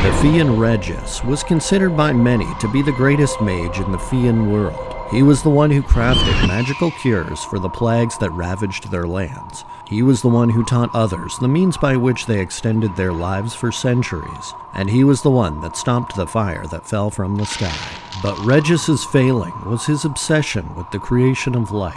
The Fiun Regis was considered by many to be the greatest mage in the Fiun world. He was the one who crafted magical cures for the plagues that ravaged their lands. He was the one who taught others the means by which they extended their lives for centuries. And he was the one that stopped the fire that fell from the sky. But Regis's failing was his obsession with the creation of life.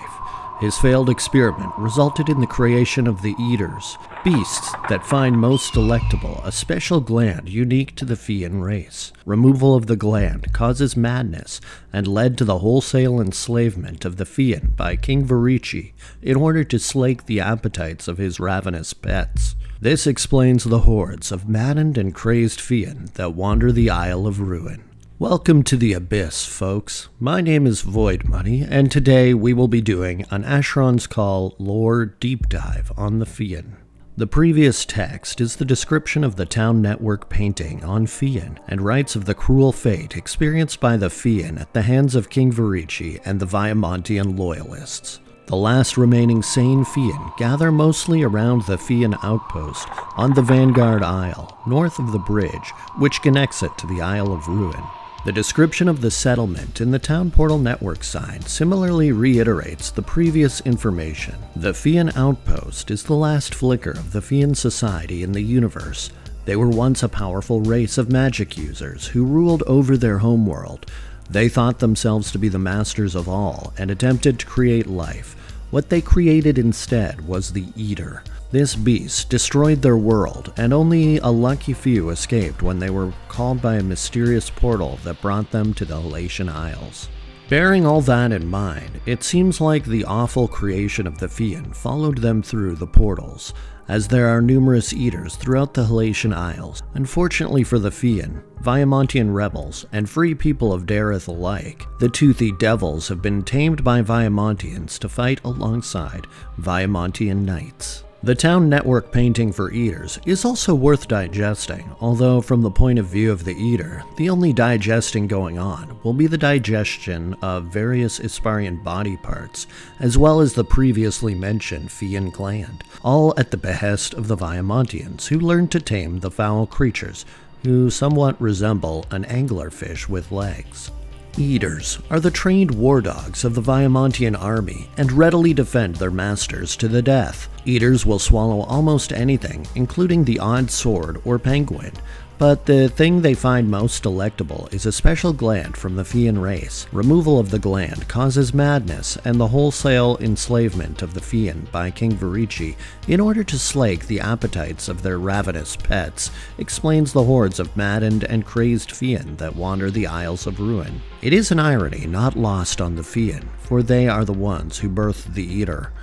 His failed experiment resulted in the creation of the Eaters, beasts that find most delectable a special gland unique to the Fiun race. Removal of the gland causes madness and led to the wholesale enslavement of the Fiun by King Verici in order to slake the appetites of his ravenous pets. This explains the hordes of maddened and crazed Fiun that wander the Isle of Ruin. Welcome to the Abyss, folks. My name is Void Money, and today we will be doing an Asheron's Call lore deep dive on the Fiun. The previous text is the description of the town network painting on Fiun, and writes of the cruel fate experienced by the Fiun at the hands of King Verici and the Viamontian loyalists. The last remaining sane Fiun gather mostly around the Fiun outpost on the Vanguard Isle, north of the bridge, which connects it to the Isle of Ruin. The description of the settlement in the Town Portal Network sign similarly reiterates the previous information. The Fiun outpost is the last flicker of the Fiun society in the universe. They were once a powerful race of magic users who ruled over their homeworld. They thought themselves to be the masters of all and attempted to create life. What they created instead was the Eater. This beast destroyed their world, and only a lucky few escaped when they were called by a mysterious portal that brought them to the Halaetan Isles. Bearing all that in mind, it seems like the awful creation of the Fiun followed them through the portals, as there are numerous Eaters throughout the Halaetan Isles. Unfortunately for the Fiun, Viamontian rebels, and free people of Dareth alike, the toothy devils have been tamed by Viamontians to fight alongside Viamontian knights. The town network painting for Eaters is also worth digesting, although from the point of view of the Eater, the only digesting going on will be the digestion of various Isparian body parts, as well as the previously mentioned Fiun gland, all at the behest of the Viamontians, who learned to tame the foul creatures, who somewhat resemble an anglerfish with legs. Eaters are the trained war dogs of the Viamontian army and readily defend their masters to the death. Eaters will swallow almost anything, including the odd sword or penguin, but the thing they find most delectable is a special gland from the Fiun race. Removal of the gland causes madness and the wholesale enslavement of the Fiun by King Verici in order to slake the appetites of their ravenous pets, explains the hordes of maddened and crazed Fiun that wander the Isles of Ruin. It is an irony not lost on the Fiun, for they are the ones who birthed the Eater.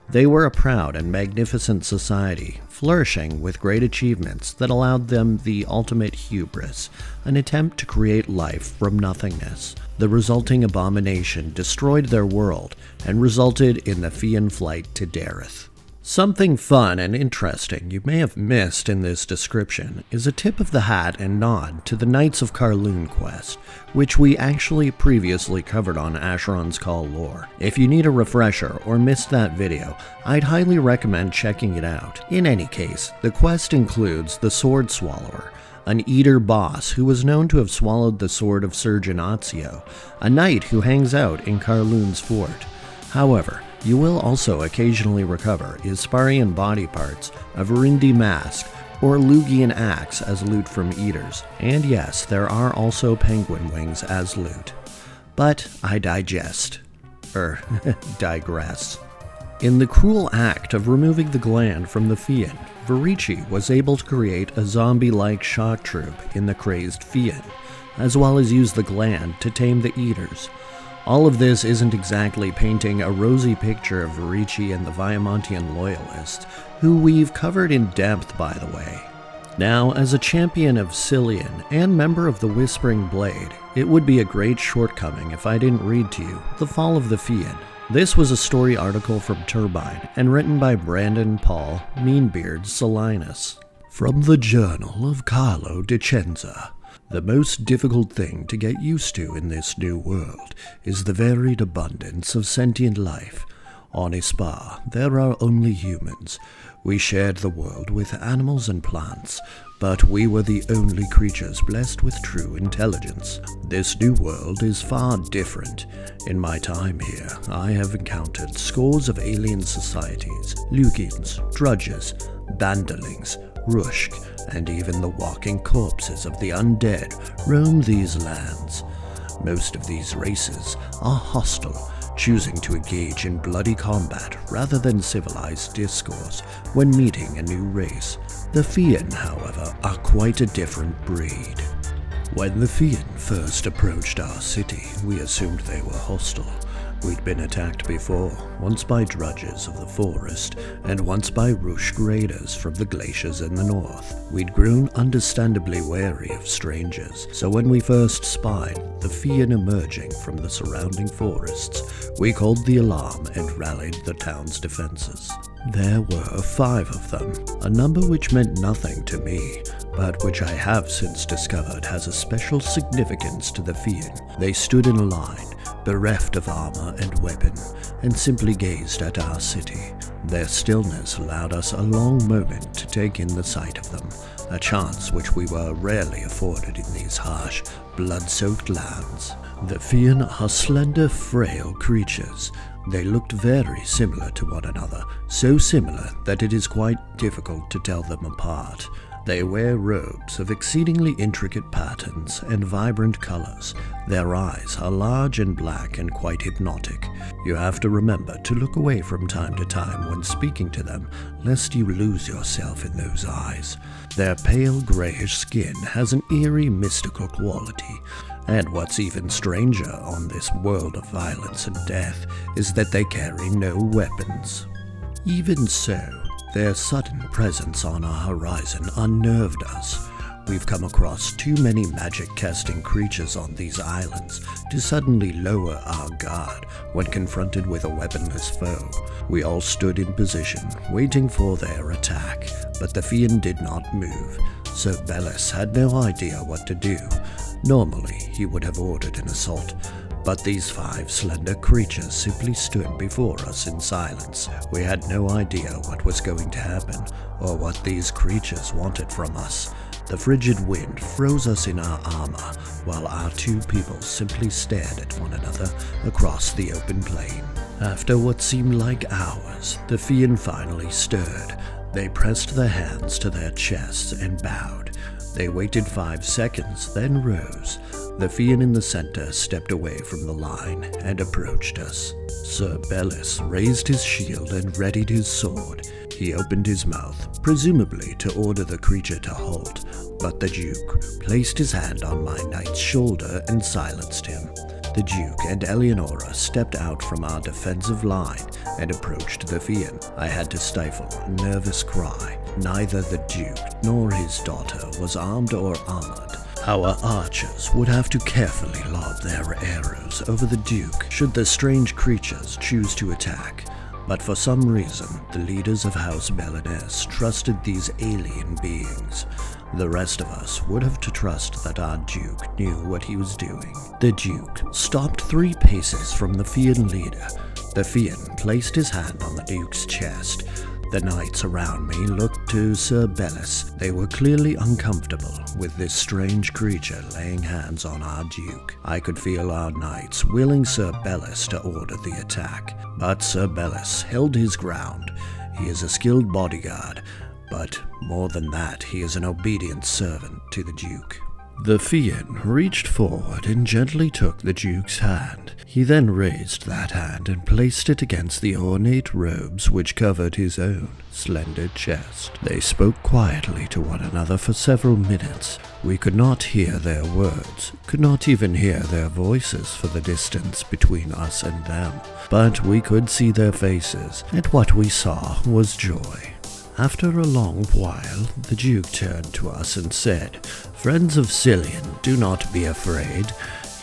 They were a proud and magnificent society, flourishing with great achievements that allowed them the ultimate hubris, an attempt to create life from nothingness. The resulting abomination destroyed their world and resulted in the Fiun flight to Dareth. Something fun and interesting you may have missed in this description is a tip of the hat and nod to the Knights of Karlun quest, which we actually previously covered on Asheron's Call lore. If you need a refresher or missed that video, I'd highly recommend checking it out. In any case, the quest includes the Sword Swallower, an Eater boss who was known to have swallowed the sword of Sir Genazio, a knight who hangs out in Karlun's fort. However, you will also occasionally recover Isparian body parts, a Verindi mask, or Lugian axe as loot from Eaters, and yes, there are also penguin wings as loot. But I digress. In the cruel act of removing the gland from the Fiun, Verici was able to create a zombie-like shock troop in the crazed Fiun, as well as use the gland to tame the Eaters. All of this isn't exactly painting a rosy picture of Verici and the Viamontian loyalists, who we've covered in depth by the way. Now, as a champion of Cillian and member of the Whispering Blade, it would be a great shortcoming if I didn't read to you The Fall of the Fiun. This was a story article from Turbine and written by Brandon Paul Meanbeard Solinus. From the Journal of Carlo Dicenza. The most difficult thing to get used to in this new world is the varied abundance of sentient life. On Ispar, there are only humans. We shared the world with animals and plants, but we were the only creatures blessed with true intelligence. This new world is far different. In my time here, I have encountered scores of alien societies, Lugins, Drudges, Banderlings, Rushk, and even the walking corpses of the undead roam these lands. Most of these races are hostile, choosing to engage in bloody combat rather than civilized discourse when meeting a new race. The Fiun, however, are quite a different breed. When the Fiun first approached our city, we assumed they were hostile. We'd been attacked before, once by drudges of the forest, and once by Rushk raiders from the glaciers in the north. We'd grown understandably wary of strangers, so when we first spied the Fiun emerging from the surrounding forests, we called the alarm and rallied the town's defenses. There were 5 of them, a number which meant nothing to me, but which I have since discovered has a special significance to the Fiun. They stood in a line, bereft of armor and weapon, and simply gazed at our city. Their stillness allowed us a long moment to take in the sight of them, a chance which we were rarely afforded in these harsh, blood-soaked lands. The Fiun are slender, frail creatures. They looked very similar to one another, so similar that it is quite difficult to tell them apart. They wear robes of exceedingly intricate patterns and vibrant colors. Their eyes are large and black and quite hypnotic. You have to remember to look away from time to time when speaking to them, lest you lose yourself in those eyes. Their pale grayish skin has an eerie mystical quality. And what's even stranger on this world of violence and death is that they carry no weapons. Even so, their sudden presence on our horizon unnerved us. We've come across too many magic-casting creatures on these islands to suddenly lower our guard when confronted with a weaponless foe. We all stood in position, waiting for their attack, but the Fiun did not move, so Bellis had no idea what to do. Normally, he would have ordered an assault, but these 5 slender creatures simply stood before us in silence. We had no idea what was going to happen, or what these creatures wanted from us. The frigid wind froze us in our armor, while our 2 people simply stared at one another across the open plain. After what seemed like hours, the Fiun finally stirred. They pressed their hands to their chests and bowed. They waited 5 seconds, then rose. The Fiun in the center stepped away from the line and approached us. Sir Bellis raised his shield and readied his sword. He opened his mouth, presumably to order the creature to halt, but the Duke placed his hand on my knight's shoulder and silenced him. The Duke and Eleonora stepped out from our defensive line and approached the Fiun. I had to stifle a nervous cry. Neither the Duke nor his daughter was armed or armored. Our archers would have to carefully lob their arrows over the Duke should the strange creatures choose to attack. But for some reason, the leaders of House Belinès trusted these alien beings. The rest of us would have to trust that our Duke knew what he was doing. The Duke stopped 3 paces from the Fiun leader. The Fiun placed his hand on the Duke's chest. The knights around me looked to Sir Bellis. They were clearly uncomfortable with this strange creature laying hands on our Duke. I could feel our knights willing Sir Bellis to order the attack, but Sir Bellis held his ground. He is a skilled bodyguard, but more than that, he is an obedient servant to the Duke. The Fiun reached forward and gently took the Duke's hand. He then raised that hand and placed it against the ornate robes which covered his own slender chest. They spoke quietly to one another for several minutes. We could not hear their words, could not even hear their voices for the distance between us and them, but we could see their faces, and what we saw was joy. After a long while, the Duke turned to us and said, "Friends of Cillian, do not be afraid."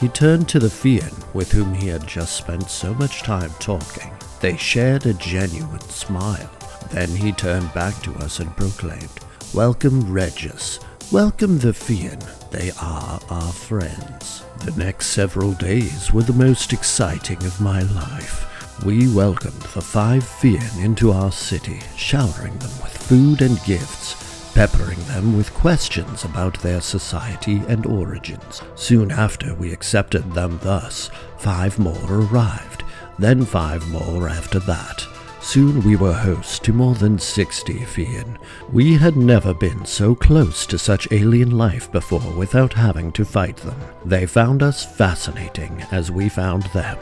He turned to the Fiun, with whom he had just spent so much time talking. They shared a genuine smile. Then he turned back to us and proclaimed, "Welcome, Regis. Welcome the Fiun. They are our friends." The next several days were the most exciting of my life. We welcomed the 5 Fiun into our city, showering them with food and gifts, peppering them with questions about their society and origins. Soon after we accepted them thus, 5 more arrived, then 5 more after that. Soon we were hosts to more than 60 Fiun. We had never been so close to such alien life before without having to fight them. They found us fascinating as we found them.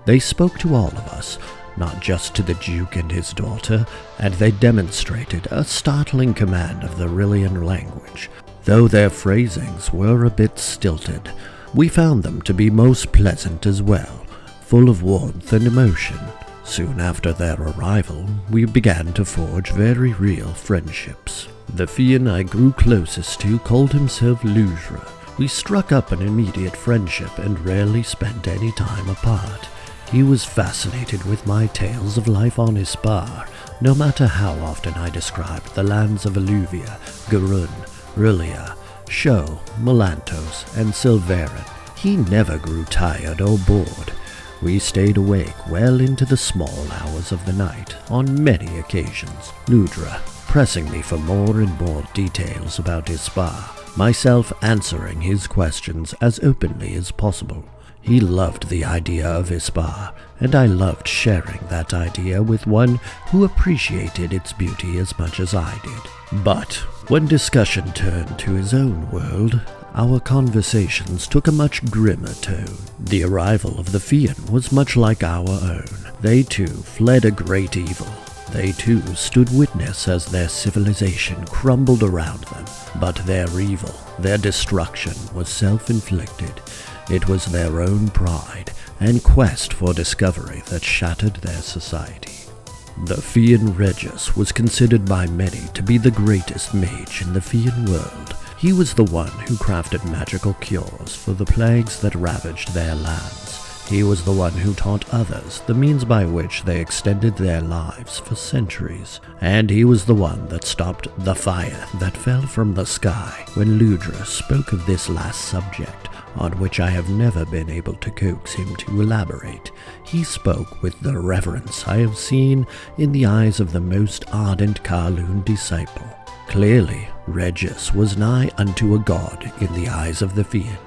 They spoke to all of us, not just to the Duke and his daughter, and they demonstrated a startling command of the Rillian language. Though their phrasings were a bit stilted, we found them to be most pleasant as well, full of warmth and emotion. Soon after their arrival, we began to forge very real friendships. The Fiun I grew closest to called himself Lujra. We struck up an immediate friendship and rarely spent any time apart. He was fascinated with my tales of life on Ispar, no matter how often I described the lands of Alluvia, Garun, Rulia, Sho, Melantos, and Silverin. He never grew tired or bored. We stayed awake well into the small hours of the night, on many occasions, Ludra pressing me for more and more details about Ispar, myself answering his questions as openly as possible. He loved the idea of Ispar, and I loved sharing that idea with one who appreciated its beauty as much as I did. But when discussion turned to his own world, our conversations took a much grimmer tone. The arrival of the Fiun was much like our own. They too fled a great evil. They too stood witness as their civilization crumbled around them. But their evil, their destruction, was self-inflicted. It was their own pride and quest for discovery that shattered their society. The Fiun Regius was considered by many to be the greatest mage in the Fiun world. He was the one who crafted magical cures for the plagues that ravaged their lands. He was the one who taught others the means by which they extended their lives for centuries. And he was the one that stopped the fire that fell from the sky when Ludra spoke of this last subject, on which I have never been able to coax him to elaborate. He spoke with the reverence I have seen in the eyes of the most ardent Karloon disciple. Clearly, Regius was nigh unto a god in the eyes of the Fiun.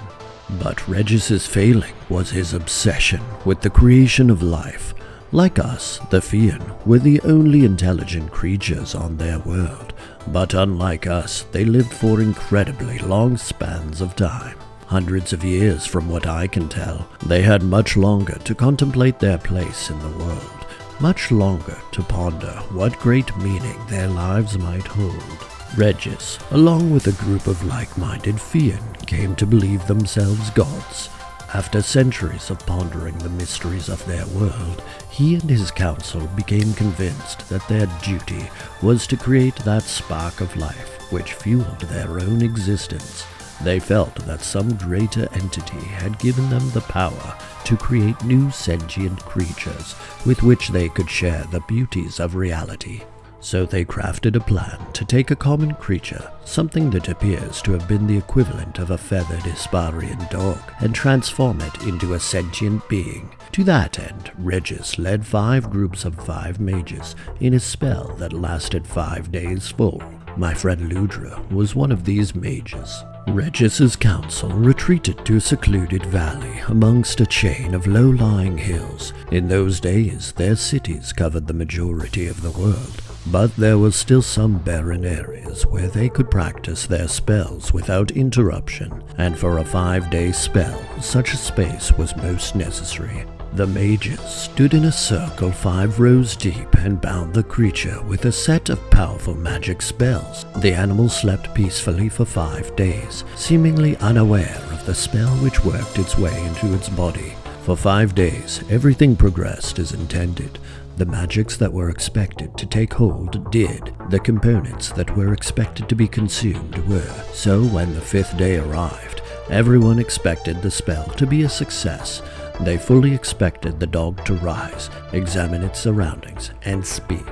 But Regius's failing was his obsession with the creation of life. Like us, the Fiun were the only intelligent creatures on their world, but unlike us, they lived for incredibly long spans of time. Hundreds of years from what I can tell. They had much longer to contemplate their place in the world, much longer to ponder what great meaning their lives might hold. Regius, along with a group of like-minded Fiun, came to believe themselves gods. After centuries of pondering the mysteries of their world, he and his council became convinced that their duty was to create that spark of life which fueled their own existence. They felt that some greater entity had given them the power to create new sentient creatures with which they could share the beauties of reality. So they crafted a plan to take a common creature, something that appears to have been the equivalent of a feathered Isparian dog, and transform it into a sentient being. To that end, Regius led 5 groups of 5 mages in a spell that lasted 5 days full. My friend Ludra was one of these mages. Regius's council retreated to a secluded valley amongst a chain of low-lying hills. In those days, their cities covered the majority of the world, but there was still some barren areas where they could practice their spells without interruption, and for a 5-day spell, such a space was most necessary. The mages stood in a circle 5 rows deep and bound the creature with a set of powerful magic spells. The animal slept peacefully for 5 days, seemingly unaware of the spell which worked its way into its body. For 5 days, everything progressed as intended. The magics that were expected to take hold did. The components that were expected to be consumed were. So when the 5th day arrived, everyone expected the spell to be a success. They fully expected the dog to rise, examine its surroundings, and speak.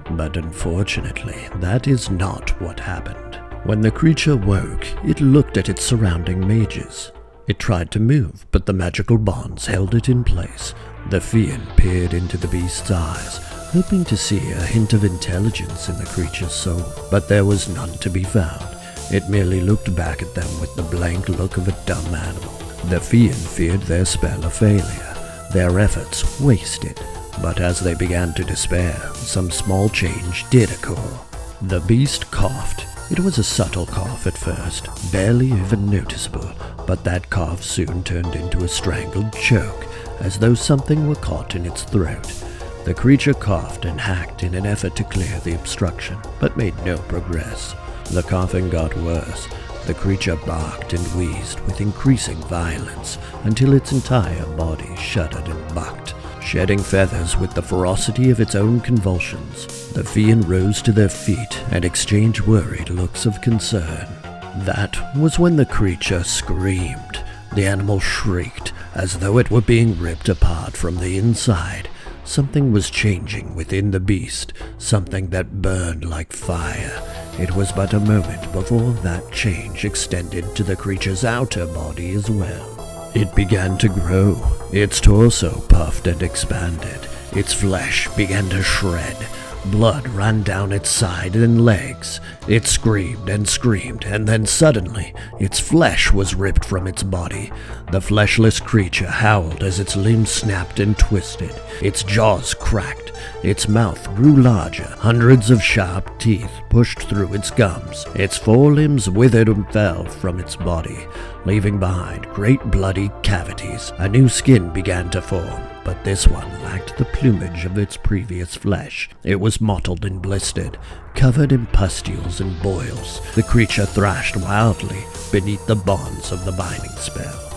But unfortunately, that is not what happened. When the creature woke, it looked at its surrounding mages. It tried to move, but the magical bonds held it in place. The Fiun peered into the beast's eyes, hoping to see a hint of intelligence in the creature's soul, but there was none to be found. It merely looked back at them with the blank look of a dumb animal. The Fiun feared their spell a failure, their efforts wasted, but as they began to despair, some small change did occur. The beast coughed. It was a subtle cough at first, barely even noticeable, but that cough soon turned into a strangled choke, as though something were caught in its throat. The creature coughed and hacked in an effort to clear the obstruction, but made no progress. The coughing got worse. The creature barked and wheezed with increasing violence until its entire body shuddered and bucked, shedding feathers with the ferocity of its own convulsions. The Fiun rose to their feet and exchanged worried looks of concern. That was when the creature screamed. The animal shrieked as though it were being ripped apart from the inside. Something was changing within the beast, something that burned like fire. It was but a moment before that change extended to the creature's outer body as well. It began to grow. Its torso puffed and expanded. Its flesh began to shred. Blood ran down its side and legs. It screamed, and then suddenly, its flesh was ripped from its body. The fleshless creature howled as its limbs snapped and twisted. Its jaws cracked. Its mouth grew larger. Hundreds of sharp teeth pushed through its gums. Its forelimbs withered and fell from its body, leaving behind great bloody cavities. A new skin began to form, but this one lacked the plumage of its previous flesh. It was mottled and blistered, covered in pustules and boils. The creature thrashed wildly beneath the bonds of the binding spell.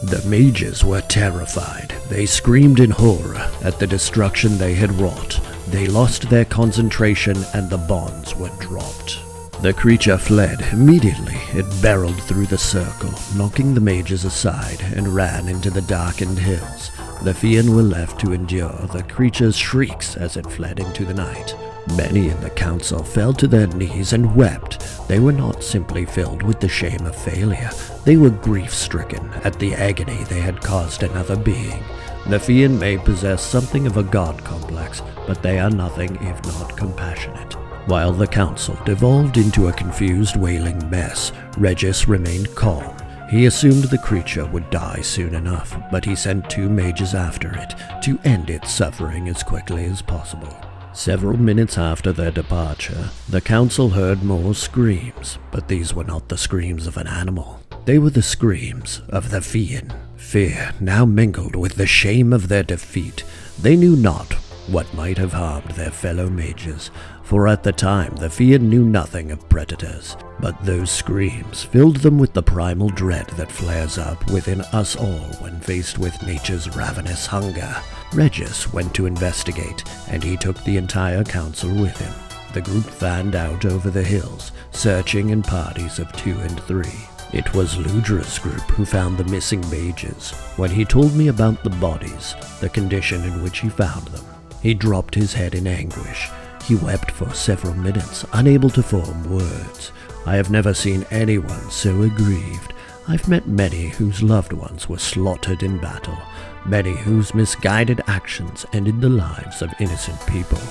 The mages were terrified. They screamed in horror at the destruction they had wrought. They lost their concentration and the bonds were dropped. The creature fled immediately. It barreled through the circle, knocking the mages aside, and ran into the darkened hills. The Fiun were left to endure the creature's shrieks as it fled into the night. Many in the council fell to their knees and wept. They were not simply filled with the shame of failure. They were grief-stricken at the agony they had caused another being. The Fiun may possess something of a god complex, but they are nothing if not compassionate. While the council devolved into a confused, wailing mess, Regis remained calm. He assumed the creature would die soon enough, but he sent 2 mages after it to end its suffering as quickly as possible. Several minutes after their departure, the council heard more screams, but these were not the screams of an animal. They were the screams of the Fiun. Fear now mingled with the shame of their defeat. They knew not what might have harmed their fellow mages, for at the time the Fiun knew nothing of predators, but those screams filled them with the primal dread that flares up within us all when faced with nature's ravenous hunger. Regis went to investigate, and he took the entire council with him. The group fanned out over the hills, searching in parties of 2 and 3. It was Ludra's group who found the missing mages. When he told me about the bodies, the condition in which he found them, he dropped his head in anguish. He wept for several minutes, unable to form words. I have never seen anyone so aggrieved. I've met many whose loved ones were slaughtered in battle, many whose misguided actions ended the lives of innocent people,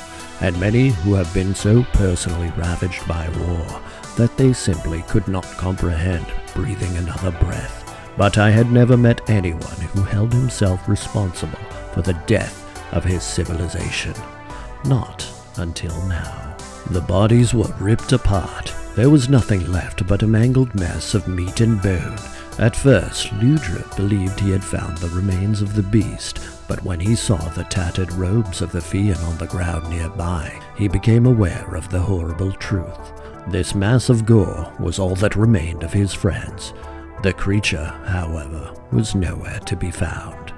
and many who have been so personally ravaged by war that they simply could not comprehend breathing another breath. But I had never met anyone who held himself responsible for the death of his civilization. Not until now. The bodies were ripped apart. There was nothing left but a mangled mess of meat and bone. At first, Ludra believed he had found the remains of the beast, but when he saw the tattered robes of the Fiun on the ground nearby, he became aware of the horrible truth. This mass of gore was all that remained of his friends. The creature, however, was nowhere to be found.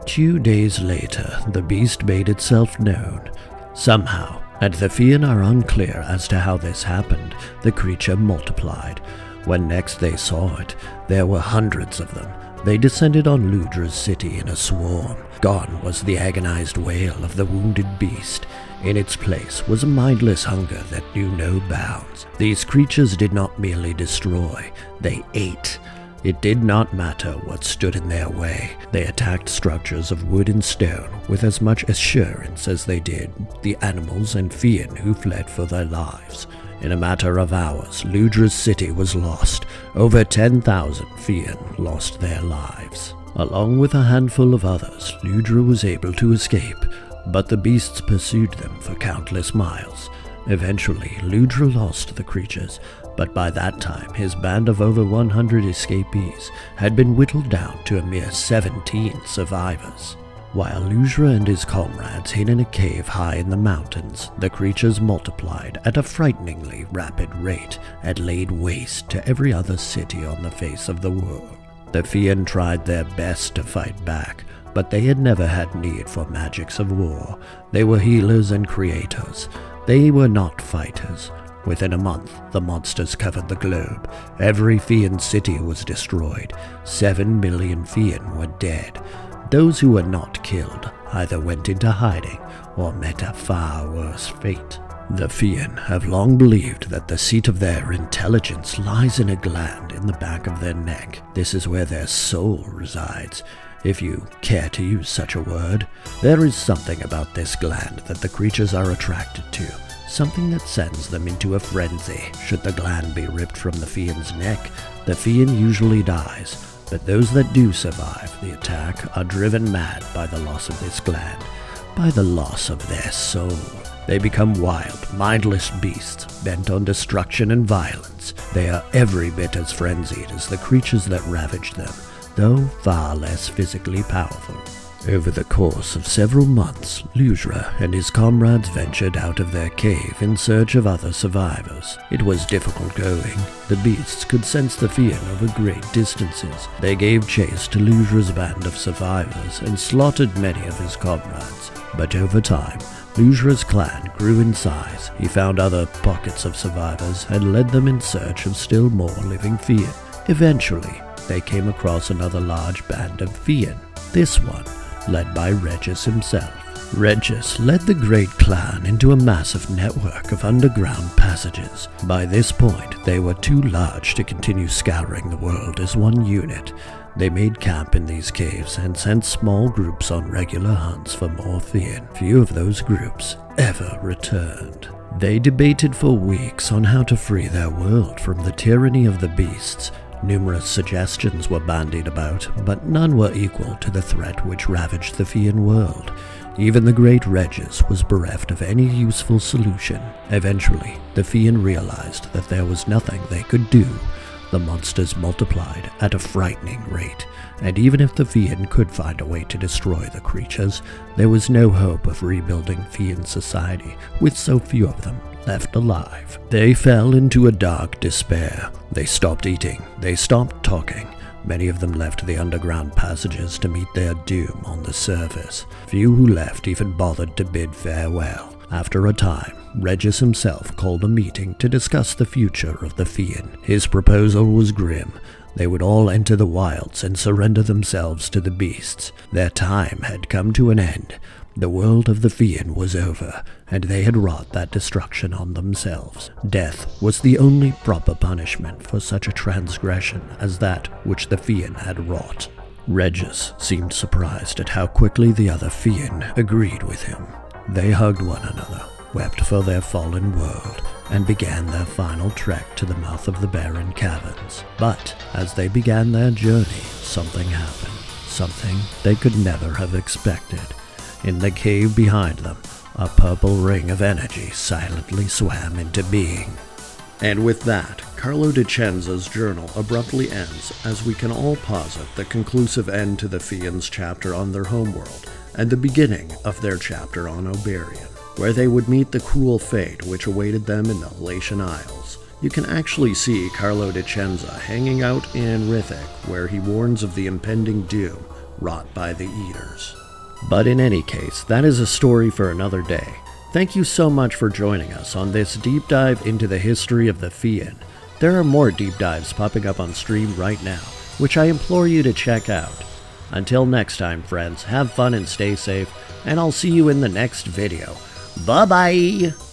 2 days later, the beast made itself known. Somehow, and the Fiun are unclear as to how this happened, the creature multiplied. When next they saw it, there were hundreds of them. They descended on Ludra's city in a swarm. Gone was the agonized wail of the wounded beast. In its place was a mindless hunger that knew no bounds. These creatures did not merely destroy, they ate. It did not matter what stood in their way. They attacked structures of wood and stone with as much assurance as they did the animals and Fiun who fled for their lives. In a matter of hours, Ludra's city was lost. Over 10,000 Fiun lost their lives. Along with a handful of others, Ludra was able to escape, but the beasts pursued them for countless miles. Eventually, Ludra lost the creatures, but by that time his band of over 100 escapees had been whittled down to a mere 17 survivors. While Ludra and his comrades hid in a cave high in the mountains, the creatures multiplied at a frighteningly rapid rate and laid waste to every other city on the face of the world. The Fiun tried their best to fight back, but they had never had need for magics of war. They were healers and creators. They were not fighters. Within a month, the monsters covered the globe. Every Fiun city was destroyed. 7 million Fiun were dead. Those who were not killed either went into hiding or met a far worse fate. The Fiun have long believed that the seat of their intelligence lies in a gland in the back of their neck. This is where their soul resides, if you care to use such a word. There is something about this gland that the creatures are attracted to, something that sends them into a frenzy. Should the gland be ripped from the Fiun's neck, the Fiun usually dies, but those that do survive the attack are driven mad by the loss of this gland, by the loss of their soul. They become wild, mindless beasts, bent on destruction and violence. They are every bit as frenzied as the creatures that ravaged them, though far less physically powerful. Over the course of several months, Ludra and his comrades ventured out of their cave in search of other survivors. It was difficult going. The beasts could sense the Fiun over great distances. They gave chase to Ludra's band of survivors and slaughtered many of his comrades. But over time, Ludra's clan grew in size. He found other pockets of survivors and led them in search of still more living Fiun. Eventually, they came across another large band of Fiun. This one led by Regis himself. Regis led the great clan into a massive network of underground passages. By this point, they were too large to continue scouring the world as one unit. They made camp in these caves and sent small groups on regular hunts for more Fiun. Few of those groups ever returned. They debated for weeks on how to free their world from the tyranny of the beasts. Numerous suggestions were bandied about, but none were equal to the threat which ravaged the Fiun world. Even the great Regis was bereft of any useful solution. Eventually, the Fiun realized that there was nothing they could do. The monsters multiplied at a frightening rate, and even if the Fiun could find a way to destroy the creatures, there was no hope of rebuilding Fiun society with so few of them left alive. They fell into a dark despair. They stopped eating. They stopped talking. Many of them left the underground passages to meet their doom on the surface. Few who left even bothered to bid farewell. After a time, Regis himself called a meeting to discuss the future of the Fiun. His proposal was grim. They would all enter the wilds and surrender themselves to the beasts. Their time had come to an end. The world of the Fiun was over, and they had wrought that destruction on themselves. Death was the only proper punishment for such a transgression as that which the Fiun had wrought. Regis seemed surprised at how quickly the other Fiun agreed with him. They hugged one another, wept for their fallen world, and began their final trek to the mouth of the barren caverns. But as they began their journey, something happened. Something they could never have expected. In the cave behind them, a purple ring of energy silently swam into being. And with that, Carlo Dicenza's journal abruptly ends as we can all posit the conclusive end to the Fiun's chapter on their homeworld and the beginning of their chapter on Oberion, where they would meet the cruel fate which awaited them in the Halaetan Isles. You can actually see Carlo Dicenza hanging out in Rithik, where he warns of the impending doom wrought by the Eaters. But in any case, that is a story for another day. Thank you so much for joining us on this deep dive into the history of the Fiun. There are more deep dives popping up on stream right now, which I implore you to check out. Until next time, friends, have fun and stay safe, and I'll see you in the next video. Bye-bye!